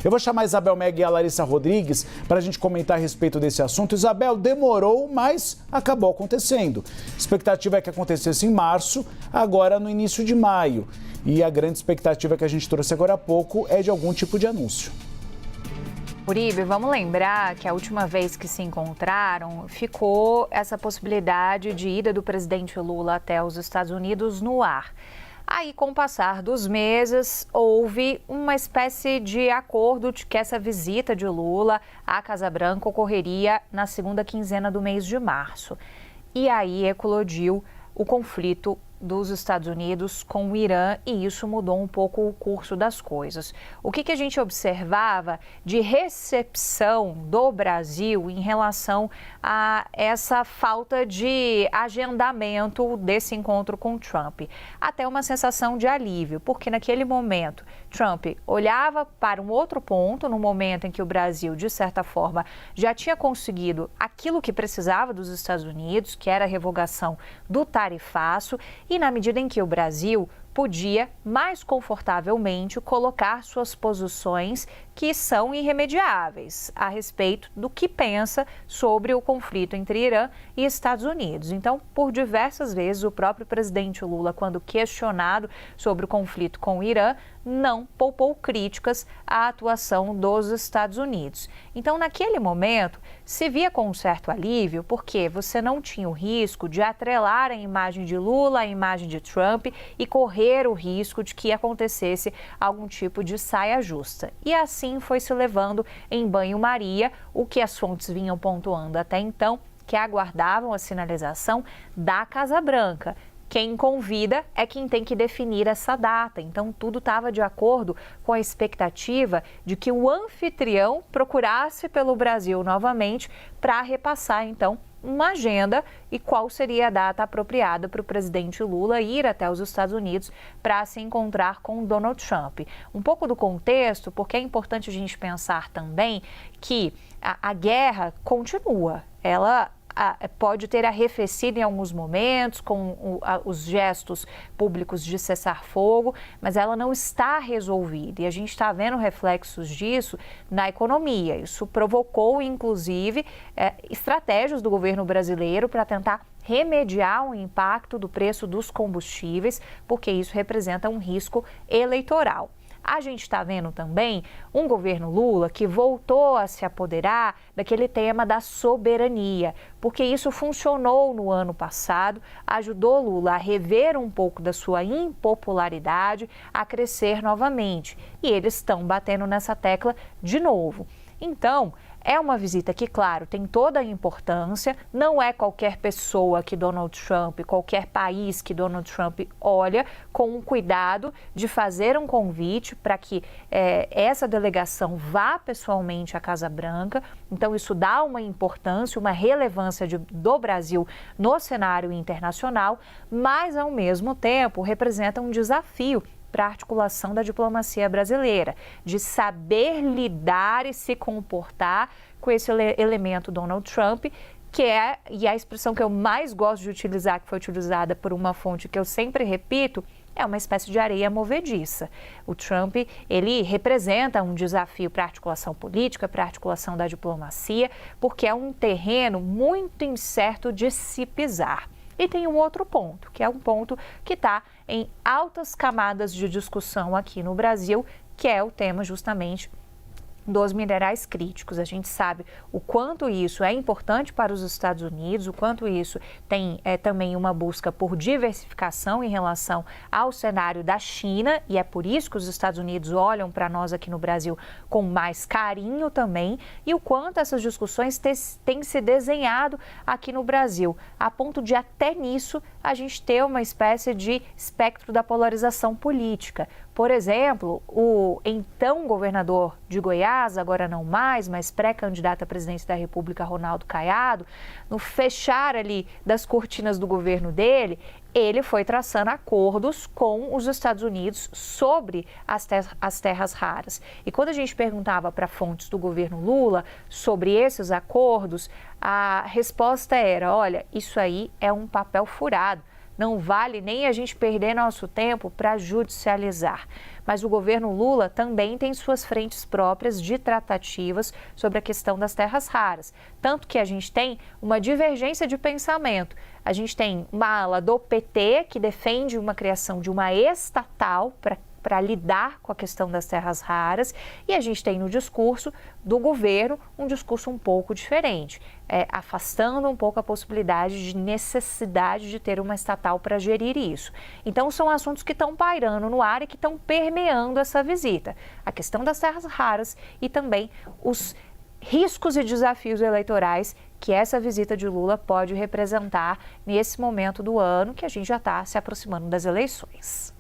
Eu vou chamar a Isabel Meg e a Larissa Rodrigues para a gente comentar a respeito desse assunto. Isabel, demorou, mas acabou acontecendo. A expectativa é que acontecesse em março, agora no início de maio. E a grande expectativa que a gente trouxe agora há pouco é de algum tipo de anúncio. Uribe, vamos lembrar que a última vez que se encontraram, ficou essa possibilidade de ida do presidente Lula até os Estados Unidos no ar. Aí, com o passar dos meses, houve uma espécie de acordo de que essa visita de Lula à Casa Branca ocorreria na segunda quinzena do mês de março. E aí eclodiu o conflito dos Estados Unidos com o Irã e isso mudou um pouco o curso das coisas. O que a gente observava de recepção do Brasil em relação a essa falta de agendamento desse encontro com Trump? Até uma sensação de alívio, porque naquele momento Trump olhava para um outro ponto, no momento em que o Brasil, de certa forma, já tinha conseguido aquilo que precisava dos Estados Unidos, que era a revogação do tarifaço, e na medida em que o Brasil podia mais confortavelmente colocar suas posições que são irremediáveis a respeito do que pensa sobre o conflito entre Irã e Estados Unidos. Então, por diversas vezes, o próprio presidente Lula, quando questionado sobre o conflito com o Irã, não poupou críticas à atuação dos Estados Unidos. Então, naquele momento, se via com um certo alívio, porque você não tinha o risco de atrelar a imagem de Lula à imagem de Trump e correr o risco de que acontecesse algum tipo de saia justa. E assim foi se levando em banho-maria, o que as fontes vinham pontuando até então, que aguardavam a sinalização da Casa Branca. Quem convida é quem tem que definir essa data. Então, tudo estava de acordo com a expectativa de que o anfitrião procurasse pelo Brasil novamente para repassar, então, uma agenda e qual seria a data apropriada para o presidente Lula ir até os Estados Unidos para se encontrar com Donald Trump. Um pouco do contexto, porque é importante a gente pensar também que a guerra continua. Ela pode ter arrefecido em alguns momentos com os gestos públicos de cessar-fogo, mas ela não está resolvida e a gente está vendo reflexos disso na economia. Isso provocou, inclusive, estratégias do governo brasileiro para tentar remediar o impacto do preço dos combustíveis, porque isso representa um risco eleitoral. A gente está vendo também um governo Lula que voltou a se apoderar daquele tema da soberania, porque isso funcionou no ano passado, ajudou Lula a rever um pouco da sua impopularidade, a crescer novamente. E eles estão batendo nessa tecla de novo. Então, é uma visita que, claro, tem toda a importância, não é qualquer pessoa que Donald Trump, qualquer país que Donald Trump olha com o cuidado de fazer um convite para que essa delegação vá pessoalmente à Casa Branca. Então, isso dá uma importância, uma relevância do Brasil no cenário internacional, mas, ao mesmo tempo, representa um desafio para a articulação da diplomacia brasileira, de saber lidar e se comportar com esse elemento Donald Trump, e a expressão que eu mais gosto de utilizar, que foi utilizada por uma fonte que eu sempre repito, é uma espécie de areia movediça. O Trump, ele representa um desafio para a articulação política, para a articulação da diplomacia, porque é um terreno muito incerto de se pisar. E tem um outro ponto, que é um ponto que está em altas camadas de discussão aqui no Brasil, que é o tema justamente dos minerais críticos. A gente sabe o quanto isso é importante para os Estados Unidos, o quanto isso tem também uma busca por diversificação em relação ao cenário da China, e é por isso que os Estados Unidos olham para nós aqui no Brasil com mais carinho também, e o quanto essas discussões têm se desenhado aqui no Brasil, a ponto de até nisso a gente ter uma espécie de espectro da polarização política. Por exemplo, o então governador de Goiás, agora não mais, mas pré-candidato à presidência da República, Ronaldo Caiado, no fechar ali das cortinas do governo dele, ele foi traçando acordos com os Estados Unidos sobre as terras raras. E quando a gente perguntava para fontes do governo Lula sobre esses acordos, a resposta era: olha, isso aí é um papel furado. não vale nem a gente perder nosso tempo para judicializar. Mas o governo Lula também tem suas frentes próprias de tratativas sobre a questão das terras raras. Tanto que a gente tem uma divergência de pensamento. A gente tem uma ala do PT que defende uma criação de uma estatal para lidar com a questão das terras raras, e a gente tem no discurso do governo um discurso um pouco diferente, afastando um pouco a possibilidade de necessidade de ter uma estatal para gerir isso. Então são assuntos que estão pairando no ar e que estão permeando essa visita. A questão das terras raras e também os riscos e desafios eleitorais que essa visita de Lula pode representar nesse momento do ano que a gente já está se aproximando das eleições.